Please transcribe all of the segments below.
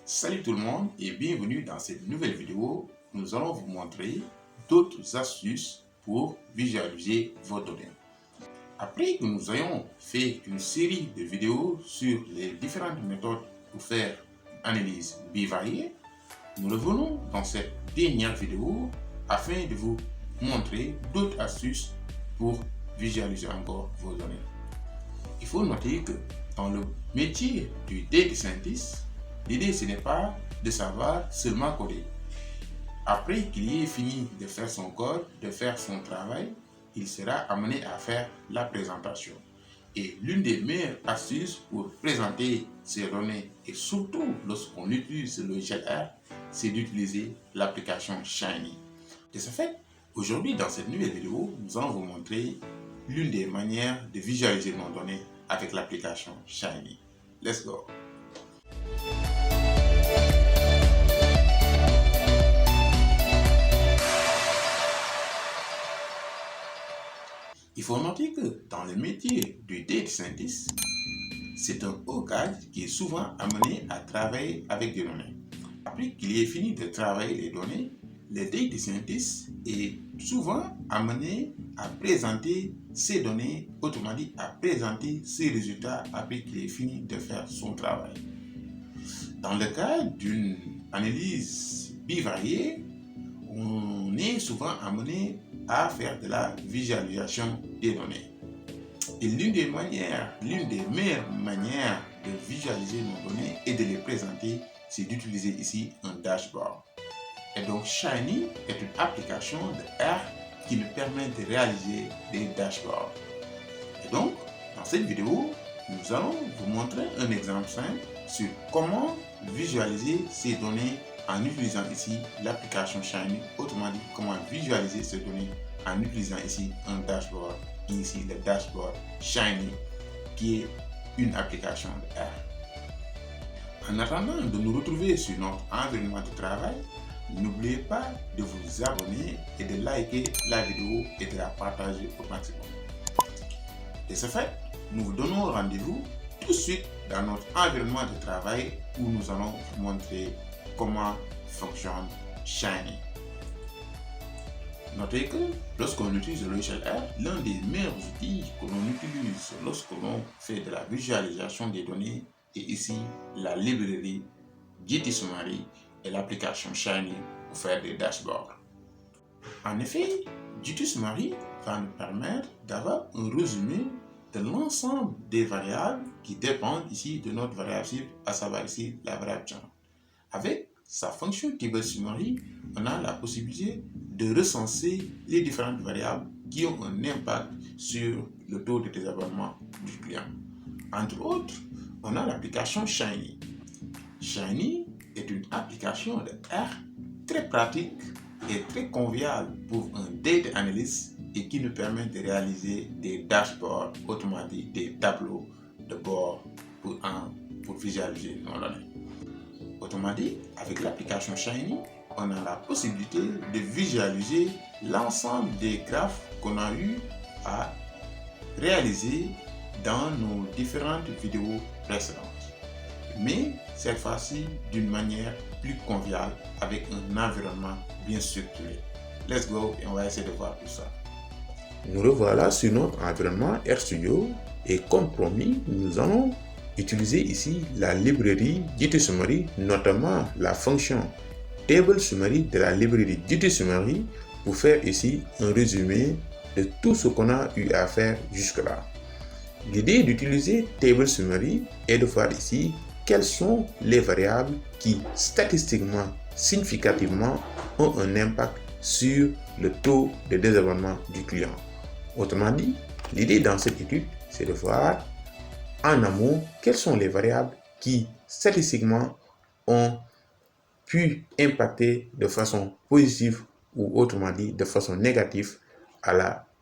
Salut tout le monde et bienvenue dans cette nouvelle vidéo. Nous allons vous montrer d'autres astuces pour visualiser vos données. Après que nous ayons fait une série de vidéos sur les différentes méthodes pour faire une analyse bivariée, nous revenons dans cette dernière vidéo afin de vous montrer d'autres astuces pour visualiser encore vos données. Il faut noter que dans le métier du data scientist, l'idée ce n'est pas de savoir seulement coder. Après qu'il ait fini de faire son code, de faire son travail, il sera amené à faire la présentation. Et l'une des meilleures astuces pour présenter ces données, et surtout lorsqu'on utilise le logiciel R, c'est d'utiliser l'application Shiny. De ce fait, aujourd'hui dans cette nouvelle vidéo, nous allons vous montrer l'une des manières de visualiser nos données avec l'application Shiny. Let's go! Il faut noter que dans le métier du data scientist, c'est un haut cadre qui est souvent amené à travailler avec des données. Après qu'il ait fini de travailler les données, le data scientist est souvent amené à présenter ces données, autrement dit à présenter ses résultats après qu'il ait fini de faire son travail. Dans le cas d'une analyse bivariée, on est souvent amené à faire de la visualisation des données. Et l'une des meilleures manières de visualiser nos données et de les présenter, c'est d'utiliser ici un dashboard. Et donc Shiny est une application de R qui nous permet de réaliser des dashboards. Et donc, dans cette vidéo, nous allons vous montrer un exemple simple sur comment visualiser ces données en utilisant ici l'application Shiny, autrement dit comment visualiser ces données en utilisant ici un dashboard, ici le dashboard Shiny qui est une application de R. En attendant de nous retrouver sur notre environnement de travail, n'oubliez pas de vous abonner et de liker la vidéo et de la partager au maximum. De ce fait, nous vous donnons rendez-vous tout de suite dans notre environnement de travail où nous allons vous montrer comment fonctionne Shiny. Notez que lorsqu'on utilise le logiciel R, l'un des meilleurs outils que l'on utilise lorsque l'on fait de la visualisation des données est ici la librairie GTSummary et l'application Shiny pour faire des dashboards. En effet, GTSummary va nous permettre d'avoir un résumé de l'ensemble des variables qui dépendent ici de notre variable cible, à savoir ici la variable chart. Avec sa fonction TableSummary, on a la possibilité de recenser les différentes variables qui ont un impact sur le taux de désabonnement du client. Entre autres, on a l'application Shiny. Shiny est une application de R très pratique et très conviviale pour un data analyst et qui nous permet de réaliser des dashboards, autrement dit des tableaux de bord pour visualiser nos données. Autrement dit, avec l'application Shiny, on a la possibilité de visualiser l'ensemble des graphes qu'on a eu à réaliser dans nos différentes vidéos précédentes. Mais cette fois-ci d'une manière plus conviviale avec un environnement bien structuré. Let's go et on va essayer de voir tout ça. Nous revoilà sur notre environnement RStudio et comme promis, nous allons utiliser ici la librairie GTSummary, notamment la fonction TableSummary de la librairie GTSummary pour faire ici un résumé de tout ce qu'on a eu à faire jusque-là. L'idée d'utiliser TableSummary est de voir ici quelles sont les variables qui statistiquement, significativement ont un impact sur le taux de désabonnement du client. Autrement dit, l'idée dans cette étude, c'est de voir en amont quelles sont les variables qui statistiquement ont pu impacter de façon positive ou autrement dit de façon négative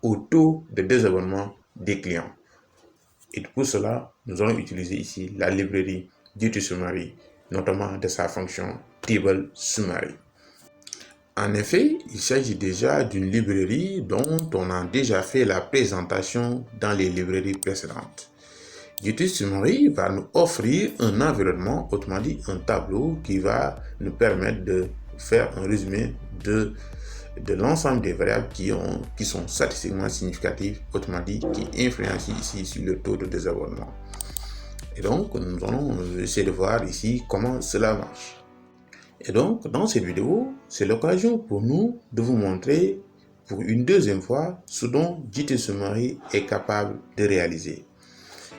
au taux de désabonnement des clients. Et pour cela, nous allons utiliser ici la librairie GTSummary, notamment de sa fonction TableSummary. En effet, il s'agit déjà d'une librairie dont on a déjà fait la présentation dans les librairies précédentes. GT Summary va nous offrir un environnement, autrement dit un tableau qui va nous permettre de faire un résumé de l'ensemble des variables qui sont statistiquement significatives, autrement dit qui influencent ici sur le taux de désabonnement. Et donc nous allons essayer de voir ici comment cela marche. Et donc dans cette vidéo, c'est l'occasion pour nous de vous montrer pour une deuxième fois ce dont GT Summary est capable de réaliser.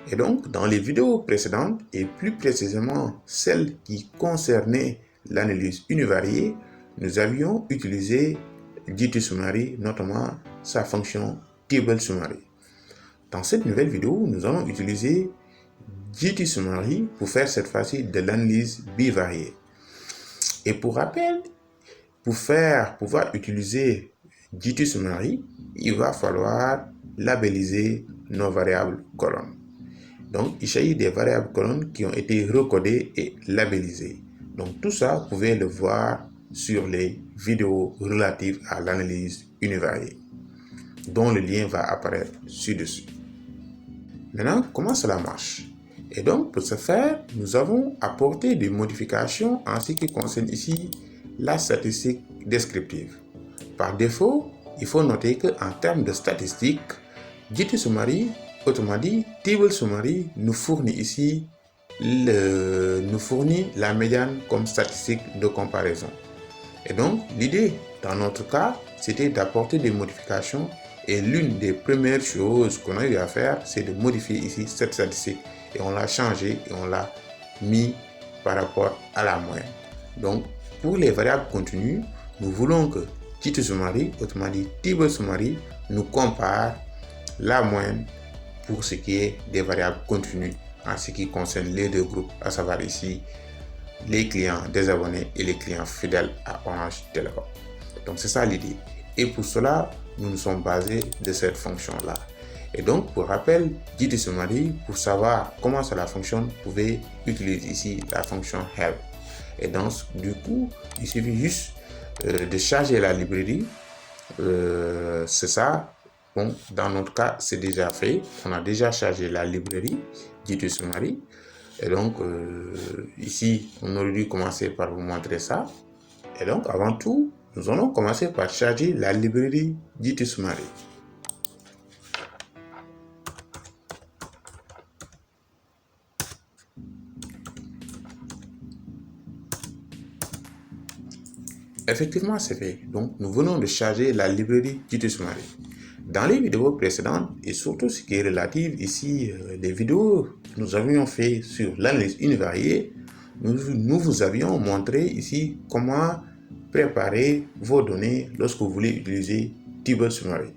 Et donc, dans les vidéos précédentes, et plus précisément celles qui concernaient l'analyse univariée, nous avions utilisé GT Summary, notamment sa fonction Table Summary. Dans cette nouvelle vidéo, nous allons utiliser GT Summary pour faire cette fois-ci de l'analyse bivariée. Et pour rappel, pour pouvoir utiliser GT Summary, il va falloir labelliser nos variables colonnes. Donc, il s'agit des variables colonnes qui ont été recodées et labellisées. Donc, tout ça, vous pouvez le voir sur les vidéos relatives à l'analyse univariée, dont le lien va apparaître ci-dessus. Maintenant, comment cela marche? Et donc, pour ce faire, nous avons apporté des modifications en ce qui concerne ici la statistique descriptive. Par défaut, il faut noter qu'en termes de statistiques, GT Summary, autrement dit, Table Summary nous fournit ici la médiane comme statistique de comparaison. Et donc, l'idée dans notre cas, c'était d'apporter des modifications et l'une des premières choses qu'on a eu à faire, c'est de modifier ici cette statistique. Et on l'a changé et on l'a mis par rapport à la moyenne. Donc, pour les variables continues, nous voulons que GT Summary, autrement dit Table Summary, nous compare la moyenne pour ce qui est des variables continues en ce qui concerne les deux groupes, à savoir ici les clients désabonnés et les clients fidèles à Orange Telecom. Donc c'est ça l'idée. Et pour cela, nous nous sommes basés de cette fonction-là. Et donc, pour rappel, GT Summary, pour savoir comment cela fonctionne, vous pouvez utiliser ici la fonction help. Et donc, du coup, il suffit juste de charger la librairie. C'est ça. Bon, dans notre cas, c'est déjà fait. On a déjà chargé la librairie GT Summary. Et donc, ici, on aurait dû commencer par vous montrer ça. Et donc, avant tout, nous allons commencer par charger la librairie GT Summary. Effectivement, c'est fait. Donc, nous venons de charger la librairie GT Summary. Dans les vidéos précédentes, et surtout ce qui est relatif ici, les vidéos que nous avions fait sur l'analyse univariée, nous vous avions montré ici comment préparer vos données lorsque vous voulez utiliser Table Summary.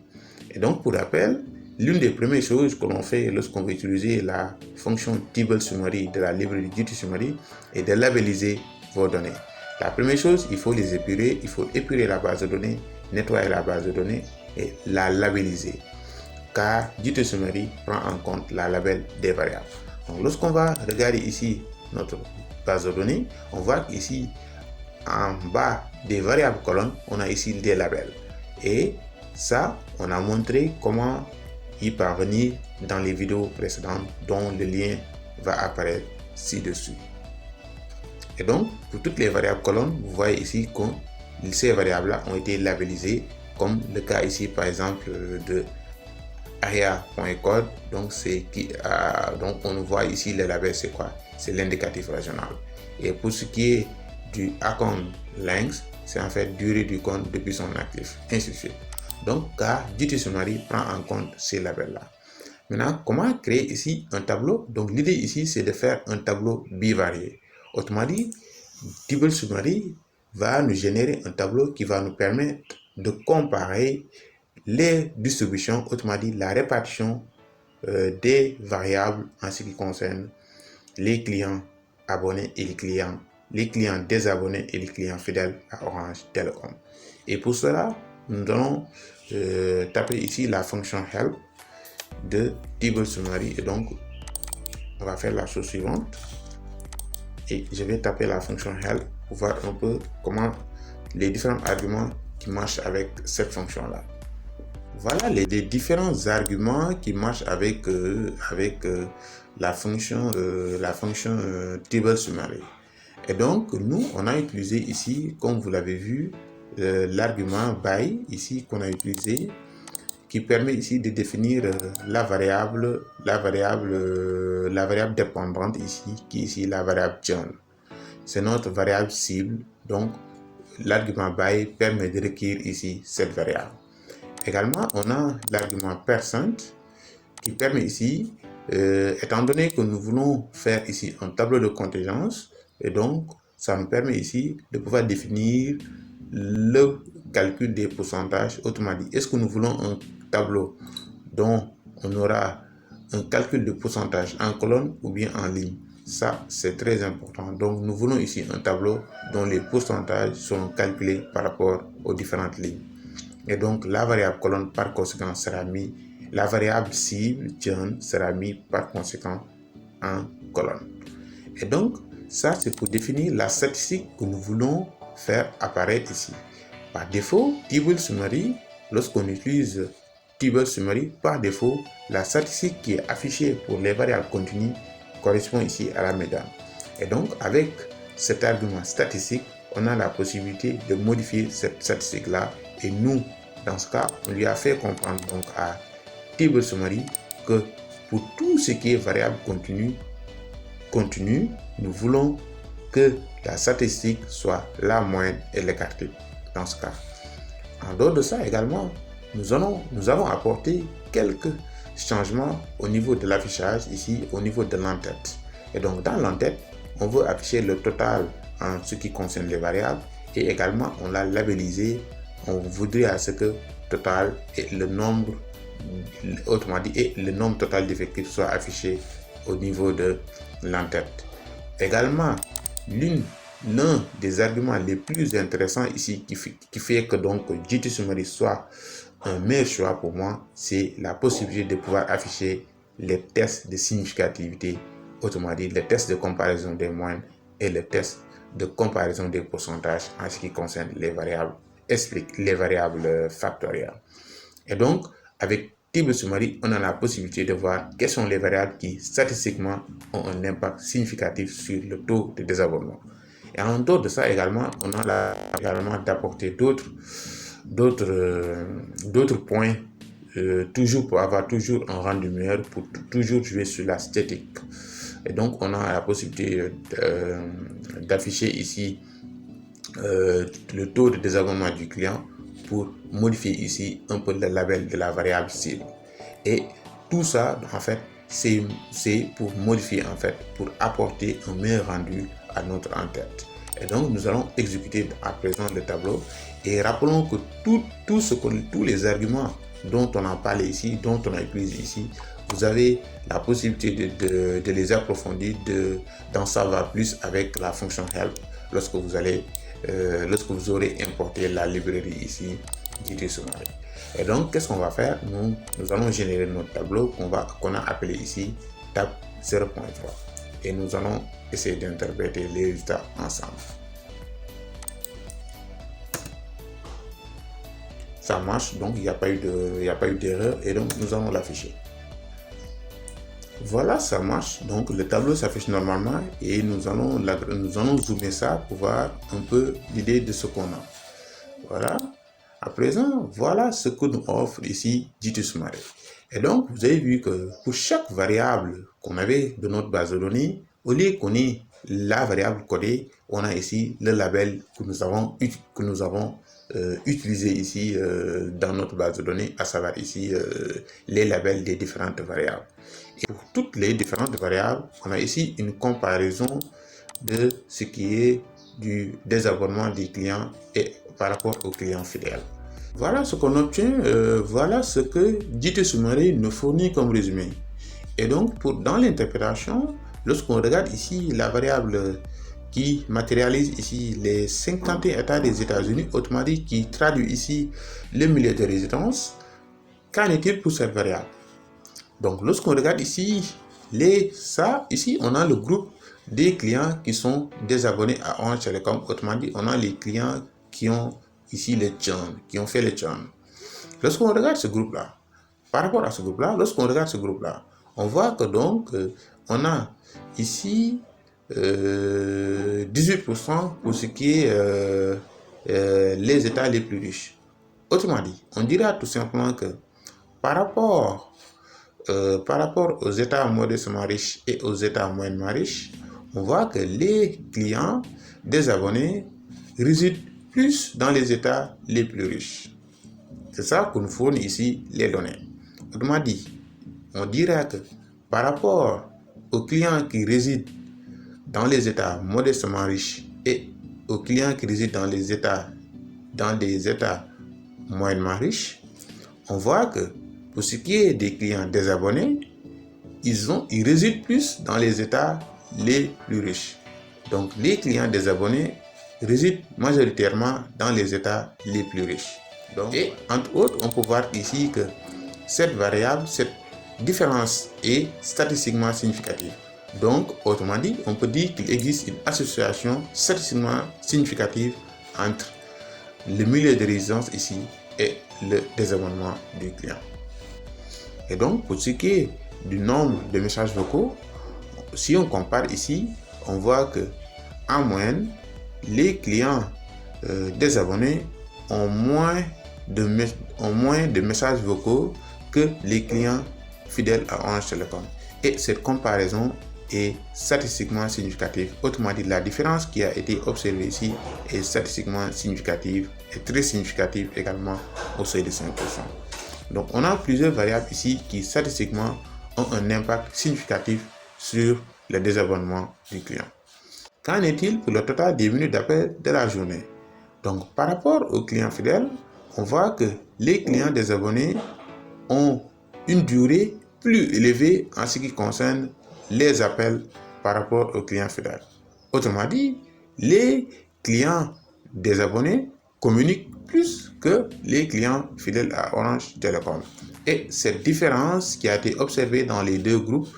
Et donc, pour rappel, l'une des premières choses que l'on fait lorsqu'on veut utiliser la fonction Table Summary de la librairie GT Summary est de labelliser vos données. La première chose, il faut les épurer, il faut épurer la base de données, nettoyer la base de données et la labelliser, car GT Summary prend en compte la label des variables. Donc, lorsqu'on va regarder ici notre base de données, on voit qu'ici, en bas des variables colonnes, on a ici des labels. Et ça, on a montré comment y parvenir dans les vidéos précédentes, dont le lien va apparaître ci-dessus. Et donc, pour toutes les variables colonnes, vous voyez ici que ces variables-là ont été labellisées, comme le cas ici, par exemple, de area.code. Donc, donc, on voit ici le label, c'est quoi? C'est l'indicatif régional. Et pour ce qui est du account length, c'est en fait durée du compte depuis son actif, ainsi de suite. Donc, car GT Summary prend en compte ces labels-là. Maintenant, comment créer ici un tableau? Donc, l'idée ici, c'est de faire un tableau bivarié. Autrement dit, Table Summary va nous générer un tableau qui va nous permettre de comparer les distributions, autrement dit la répartition des variables en ce qui concerne les clients abonnés et les clients désabonnés et les clients fidèles à Orange Telecom. Et pour cela, nous allons taper ici la fonction help de Table Summary. Et donc, on va faire la chose suivante. Et je vais taper la fonction help pour voir un peu comment les différents arguments qui marchent avec cette fonction-là. Voilà les différents arguments qui marchent avec, la fonction, table summary. Et donc, nous, on a utilisé ici, comme vous l'avez vu, l'argument by, ici, qu'on a utilisé, qui permet ici de définir la variable dépendante ici, qui est ici la variable John. C'est notre variable cible, donc l'argument by permet de requérir ici cette variable. Également, on a l'argument percent qui permet ici, étant donné que nous voulons faire ici un tableau de contingence, et donc ça nous permet ici de pouvoir définir le calcul des pourcentages. Autrement dit, est-ce que nous voulons un tableau dont on aura un calcul de pourcentage en colonne ou bien en ligne? Ça, c'est très important. Donc, nous voulons ici un tableau dont les pourcentages sont calculés par rapport aux différentes lignes. Et donc, la variable colonne par conséquent sera mise, la variable cible John sera mise par conséquent en colonne. Et donc, ça, c'est pour définir la statistique que nous voulons faire apparaître ici. Par défaut, table summary, lorsqu'on utilise table summary, par défaut, la statistique qui est affichée pour les variables continues correspond ici à la médiane. Et donc, avec cet argument statistique, on a la possibilité de modifier cette statistique-là. Et nous, dans ce cas, on lui a fait comprendre donc à table summary que pour tout ce qui est variable continue, nous voulons que la statistique soit la moyenne et l'écarté dans ce cas. En dehors de ça également, nous avons apporté quelques changements au niveau de l'affichage ici, au niveau de l'entête. Et donc dans l'entête, on veut afficher le total en ce qui concerne les variables et également on l'a labellisé. On voudrait à ce que total et le nombre, autrement dit, et le nombre total d'effectifs soit affiché au niveau de l'entête. Également, l'un des arguments les plus intéressants ici qui fait que donc GT Summary soit un meilleur choix pour moi, c'est la possibilité de pouvoir afficher les tests de significativité, autrement dit les tests de comparaison des moyennes et les tests de comparaison des pourcentages en ce qui concerne les variables factorielles. Et donc, avec Table Summary, on a la possibilité de voir quelles sont les variables qui statistiquement ont un impact significatif sur le taux de désabonnement. Et en dehors de ça également, on a également d'apporter d'autres points, toujours pour avoir toujours un rendu meilleur, pour toujours jouer sur la statique. Et donc, on a la possibilité d'afficher ici le taux de désabonnement du client pour modifier ici un peu le label de la variable cible. Et tout ça, en fait, c'est pour modifier, en fait, pour apporter un meilleur rendu à notre entête. Et donc, nous allons exécuter à présent le tableau. Et rappelons que tous les arguments dont on a parlé ici, dont on a utilisé ici, vous avez la possibilité de les approfondir, d'en savoir plus avec la fonction help lorsque vous aurez importé la librairie ici GT Summary. Et donc, qu'est-ce qu'on va faire? Nous allons générer notre tableau qu'on a appelé ici tab 0.3 et nous allons essayer d'interpréter les résultats ensemble. Ça marche, donc il n'y a pas eu d'erreur et donc nous allons l'afficher. Voilà, ça marche. Donc le tableau s'affiche normalement et nous allons zoomer ça pour voir un peu l'idée de ce qu'on a. Voilà. À présent, voilà ce que nous offre ici GT Summary. Et donc, vous avez vu que pour chaque variable qu'on avait de notre base de données, au lieu qu'on ait la variable codée, on a ici le label que nous avons utilisé ici dans notre base de données, à savoir ici les labels des différentes variables. Et pour toutes les différentes variables, on a ici une comparaison de ce qui est du désabonnement des clients et par rapport aux clients fidèles. Voilà ce qu'on obtient, voilà ce que GT Summary nous fournit comme résumé. Et donc, dans l'interprétation, lorsqu'on regarde ici la variable qui matérialise ici les 51 États des États-Unis, autrement dit qui traduit ici le milieu de résidence, qu'en est-il pour cette variable? Donc, lorsqu'on regarde ici, ici, on a le groupe des clients qui sont désabonnés à Orange Telecom. Autrement dit, on a les clients qui ont ici les churn, qui ont fait les churn. Lorsqu'on regarde ce groupe-là, par rapport à ce groupe-là, lorsqu'on regarde ce groupe-là, on voit que donc, on a ici 18% pour ce qui est les États les plus riches. Autrement dit, on dira tout simplement que par rapport aux États modestement riches et aux États moyennement riches, on voit que les clients des abonnés résident plus dans les États les plus riches. C'est ça que nous fournit ici les données. Autrement dit, on dirait que par rapport aux clients qui résident dans les États modestement riches et aux clients qui résident dans les États moyennement riches, on voit que pour ce qui est des clients désabonnés, ils résident plus dans les États les plus riches. Donc les clients désabonnés résident majoritairement dans les États les plus riches. Donc, et entre autres, on peut voir ici que cette variable, cette différence est statistiquement significative. Donc, autrement dit, on peut dire qu'il existe une association statistiquement significative entre le milieu de résidence ici et le désabonnement du client. Et donc, pour ce qui est du nombre de messages vocaux, si on compare ici, on voit que en moyenne, les clients désabonnés ont moins de messages vocaux que les clients fidèles à Orange Telecom. Et cette comparaison est statistiquement significative. Autrement dit, la différence qui a été observée ici est statistiquement significative et très significative également au seuil de 5%. Donc, on a plusieurs variables ici qui statistiquement ont un impact significatif sur le désabonnement du client. Qu'en est-il pour le total des minutes d'appel de la journée? Donc, par rapport aux clients fidèles, on voit que les clients désabonnés ont une durée plus élevée en ce qui concerne les appels par rapport aux clients fidèles. Autrement dit, les clients désabonnés communiquent plus que les clients fidèles à Orange Telecom. Et cette différence qui a été observée dans les deux groupes,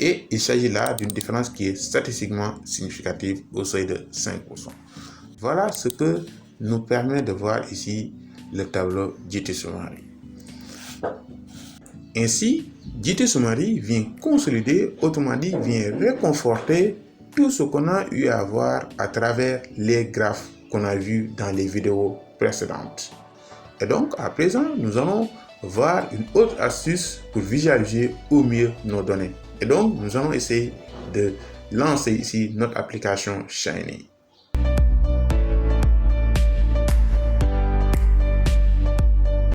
et il s'agit là d'une différence qui est statistiquement significative au seuil de 5%. Voilà ce que nous permet de voir ici le tableau GT Summary. Ainsi, GT Summary vient consolider, autrement dit, vient réconforter tout ce qu'on a eu à voir à travers les graphes qu'on a vus dans les vidéos précédentes. Et donc, à présent, nous allons voir une autre astuce pour visualiser au mieux nos données. Et donc, nous allons essayer de lancer ici notre application Shiny.